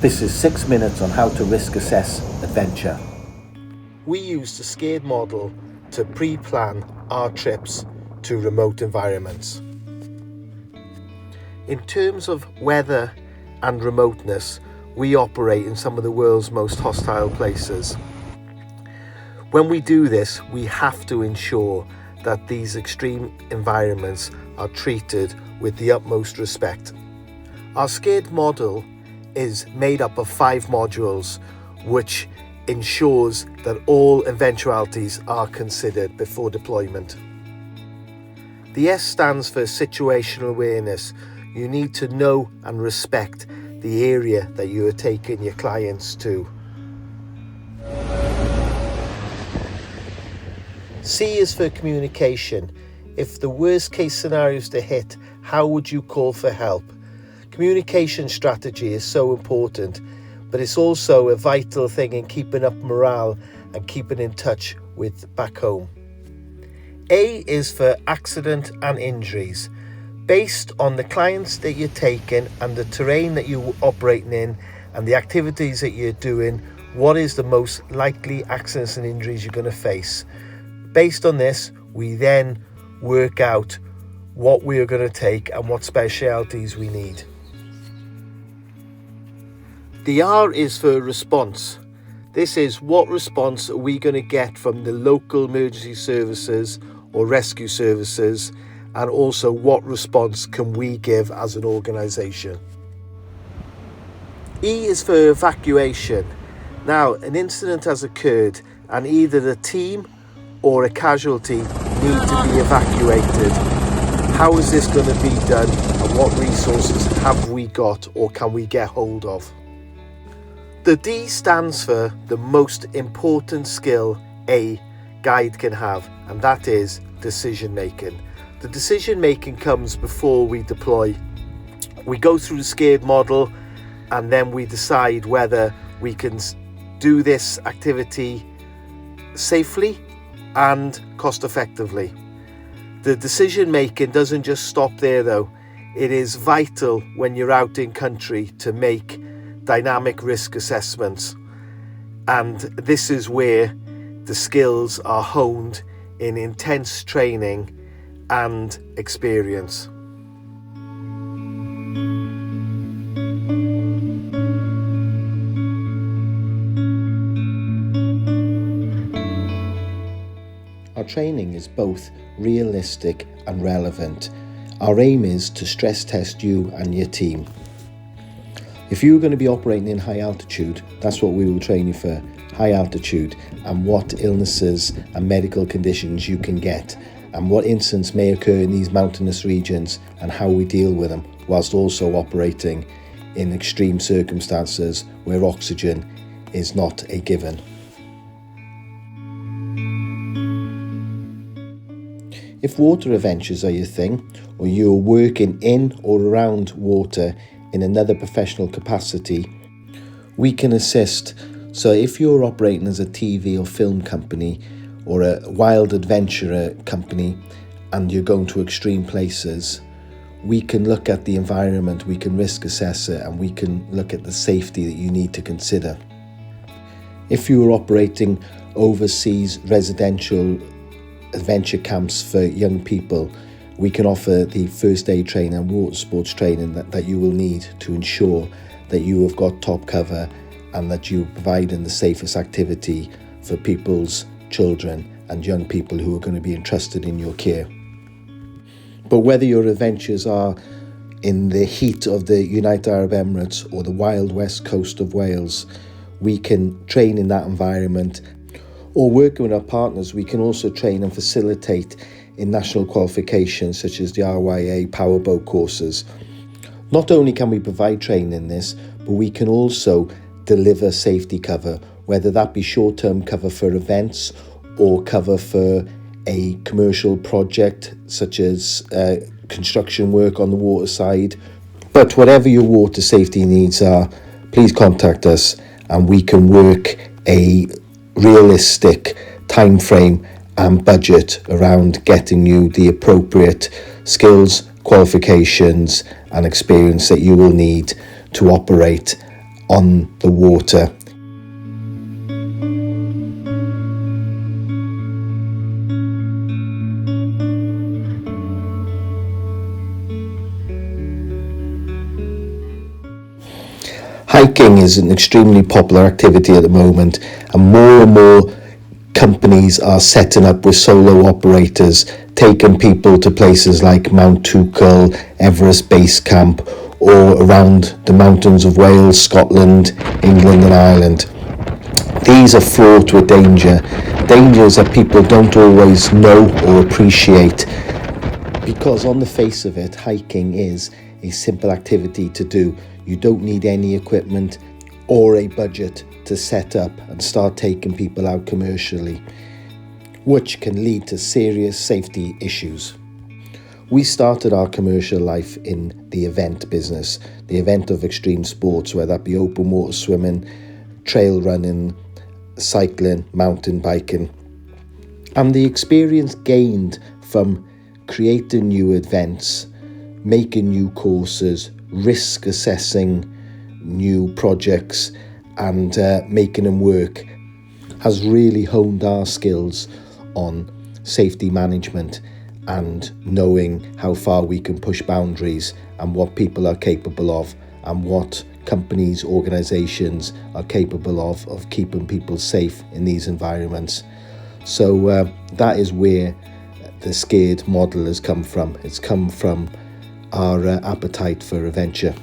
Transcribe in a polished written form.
This is 6 minutes on how to risk assess adventure. We use the S.C.A.R.E.D model to pre-plan our trips to remote environments. In terms of weather and remoteness, we operate in some of the world's most hostile places. When we do this, we have to ensure that these extreme environments are treated with the utmost respect. Our S.C.A.R.E.D model is made up of 5 modules, which ensures that all eventualities are considered before deployment. The S stands for situational awareness. You need to know and respect the area that you are taking your clients to. C is for communication. If the worst case scenario is to hit, how would you call for help? Communication strategy is so important, but it's also a vital thing in keeping up morale and keeping in touch with back home. A is for accident and injuries. Based on the clients that you're taking and the terrain that you're operating in and the activities that you're doing, what is the most likely accidents and injuries you're going to face? Based on this, we then work out what we are going to take and what specialities we need. The R is for response. This is what response are we going to get from the local emergency services or rescue services, and also what response can we give as an organisation. E is for evacuation. Now, an incident has occurred and either the team or a casualty need to be evacuated. How is this going to be done, and what resources have we got or can we get hold of? The D stands for the most important skill a guide can have, and that is decision making. The decision making comes before we deploy. We go through the S.C.A.R.E.D model and then we decide whether we can do this activity safely and cost effectively. The decision making doesn't just stop there though. It is vital when you're out in country to make dynamic risk assessments, and this is where the skills are honed in intense training and experience. Our training is both realistic and relevant. Our aim is to stress test you and your team. If you're going to be operating in high altitude, that's what we will train you for, high altitude, and what illnesses and medical conditions you can get, and what incidents may occur in these mountainous regions and how we deal with them, whilst also operating in extreme circumstances where oxygen is not a given. If water adventures are your thing, or you're working in or around water in another professional capacity, we can assist. So if you're operating as a TV or film company or a wild adventurer company and you're going to extreme places, we can look at the environment, we can risk assess it, and we can look at the safety that you need to consider. If you're operating overseas residential adventure camps for young people, we can offer the first aid training and water sports training that you will need to ensure that you have got top cover and that you're providing the safest activity for people's children and young people who are going to be entrusted in your care. But whether your adventures are in the heat of the United Arab Emirates or the wild west coast of Wales, we can train in that environment. Or working with our partners, we can also train and facilitate in national qualifications such as the RYA powerboat courses. Not only can we provide training in this, but we can also deliver safety cover, whether that be short-term cover for events or cover for a commercial project such as construction work on the water side. But whatever your water safety needs are, please contact us and we can work a realistic time frame and budget around getting you the appropriate skills, qualifications and experience that you will need to operate on the water. Hiking is an extremely popular activity at the moment, and more companies are setting up with solo operators, taking people to places like Mount Tukul, Everest Base Camp, or around the mountains of Wales, Scotland, England and Ireland. These are fraught with dangers that people don't always know or appreciate, because on the face of it, hiking is a simple activity to do. You don't need any equipment or a budget to set up and start taking people out commercially, which can lead to serious safety issues. We started our commercial life in the event business, the event of extreme sports, whether that be open water swimming, trail running, cycling, mountain biking. And the experience gained from creating new events, making new courses, risk assessing new projects and making them work has really honed our skills on safety management and knowing how far we can push boundaries and what people are capable of and what companies, organisations are capable of keeping people safe in these environments. So that is where the S.C.A.R.E.D model has come from. It's come from our appetite for adventure.